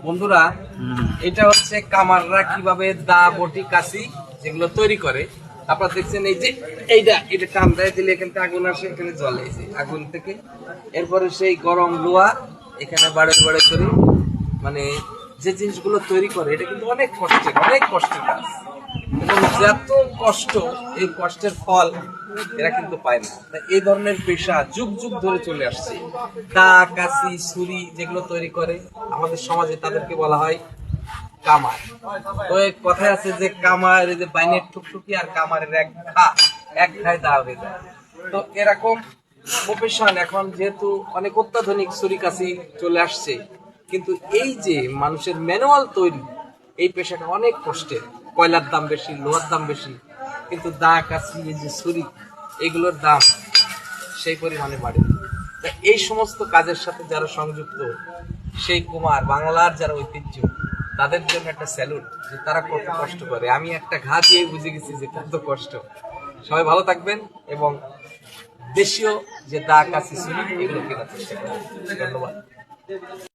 বন্ধুরা, এটা হচ্ছে কামাররা কিভাবে দা বটি কাশি যেগুলো তৈরি করে। আপনারা দেখছেন এই যে এটা টান দেয় দিলে এখান থেকে আগুন আসে, এখানে জ্বলে এই যে আগুন থেকে। এরপরে সেই গরম লোহা এখানে বাড়ে বাড়ে করে মানে যে জিনিসগুলো তৈরি করে, এটা কিন্তু অনেক কষ্টের কাজ। এবং যত কষ্ট, এই কষ্টের ফল এরা কিন্তু পায় না। এই ধরনের পেশা যুগ যুগ ধরে চলে আসছে। দা, কাশি, ছুরি যেগুলো তৈরি করে আমাদের সমাজে তাদেরকে বলা হয় কামার। তো এক কথায় আছে যে কামার এই যে বাইনের টুকটুকি আর কামারের এক খায় দা হয়ে যায়। তো এরকম প্রফেশন এখন যেহেতু অনেক অত্যাধুনিক ছুরি কাশি চলে আসছে, কিন্তু এই যে মানুষের ম্যানুয়াল তৈরি এই পেশাটা অনেক কষ্টের। কয়লার দাম বেশি, লোহার দাম বেশি, কিন্তু দা, কাশি, এই যে ছুরি এগুলোর দাম সেই পরিমাণে বাড়ে। এই সমস্ত কাজের সাথে যারা সংযুক্ত, সেই কুমার বাংলার যারা ঐতিহ্য, তাদের জন্য একটা স্যালুট যে তারা কত কষ্ট করে। আমি একটা ঘা দিয়ে বুঝে গেছি যে কত কষ্ট। সবাই ভালো থাকবেন এবং দেশীয় যে দা, কাশি, ছুরি এগুলো কেনার চেষ্টা করবেন। ধন্যবাদ।